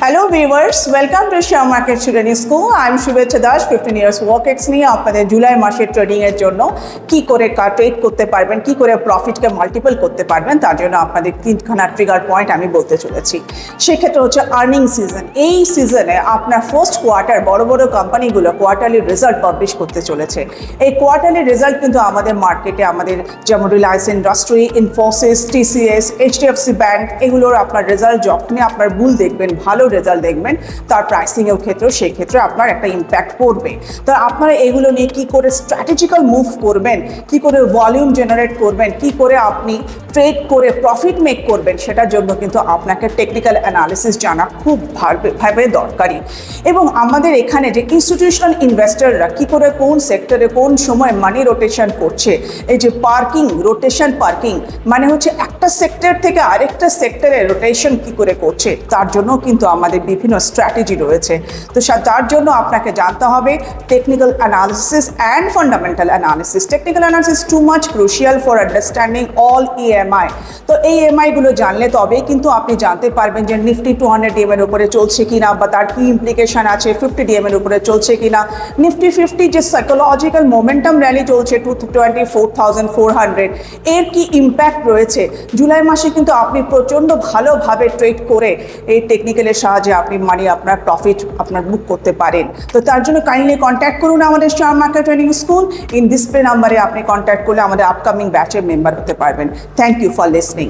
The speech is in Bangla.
Hello viewers, welcome to Share Market Trading School. I am Shubhecha Das, 15 years work ex নিয়ে আপনাদের জুলাই মাসের ট্রেডিং এর জন্য কি করে ট্রেড করতে পারবেন, কি করে প্রফিটকে মাল্টিপল করতে পারবেন তার জন্য আপনাদের তিনখানা ট্রিগার পয়েন্ট আমি বলতে চলেছি। সেক্ষেত্রে হচ্ছে আর্নিং সিজন। এই সিজনে আপনার ফার্স্ট কোয়ার্টার বড় বড় কোম্পানিগুলো কোয়ার্টারলি রেজাল্ট পাবলিশ করতে চলেছে। এই কোয়ার্টারলি রেজাল্ট কিন্তু আমাদের মার্কেটে আমাদের যেমন Reliance industry, Infosys, TCS, HDFC bank এগুলোর আপনার রেজাল্ট যখনই আপনার বুল দেখবেন, ভালো রেজাল্ট দেখবেন, তার প্রাইসিংয়ের ক্ষেত্রেও সেই ক্ষেত্রে আপনার একটা ইম্প্যাক্ট পড়বে। তো আপনারা এগুলো নিয়ে কী করে স্ট্র্যাটেজিক্যাল মুভ করবেন, কি করে ভলিউম জেনারেট করবেন, কি করে আপনি ট্রেড করে প্রফিট মেক করবেন, সেটার জন্য কিন্তু আপনাকে টেকনিক্যাল অ্যানালিসিস জানা খুব ভাবে দরকারি। এবং আমাদের এখানে যে ইনস্টিটিউশনাল ইনভেস্টররা কী করে কোন সেক্টরে কোন সময় মানি রোটেশন করছে, এই যে রোটেশন পার্কিং মানে হচ্ছে একটা সেক্টর থেকে আরেকটা সেক্টরে রোটেশন কি করে করছে, তার জন্য কিন্তু আমাদের বিভিন্ন স্ট্র্যাটেজি রয়েছে। তো তার জন্য আপনাকে জানতে হবে technical analysis and fundamental analysis. Technical analysis too much crucial for understanding all EMI. তো এই ইএমআইগুলো জানলে তবেই কিন্তু আপনি জানতে পারবেন যে নিফটি 200 DM এর উপরে চলছে কিনা, বা তার কি ইমপ্লিকেশন আছে 50 DM এর উপরে চলছে কিনা। নিফটি 50 যে সাইকোলজিক্যাল মোমেন্টাম র্যালি চলছে 24,400, এর কি ইম্প্যাক্ট রয়েছে। জুলাই মাসে কিন্তু আপনি প্রচণ্ড ভালোভাবে ট্রেড করে এই টেকনিক্যালের সাহায্যে আপনি আপনার প্রফিট আপনার বুক করতে পারেন। তো তার জন্য কাইন্ডলি কন্ট্যাক্ট করুন আমাদের share market trading school. Display নাম্বারে আপনি কন্ট্যাক্ট করলে আমাদের আপকামিং ব্যাচের মেম্বার হতে পারবেন। Thank you for listening.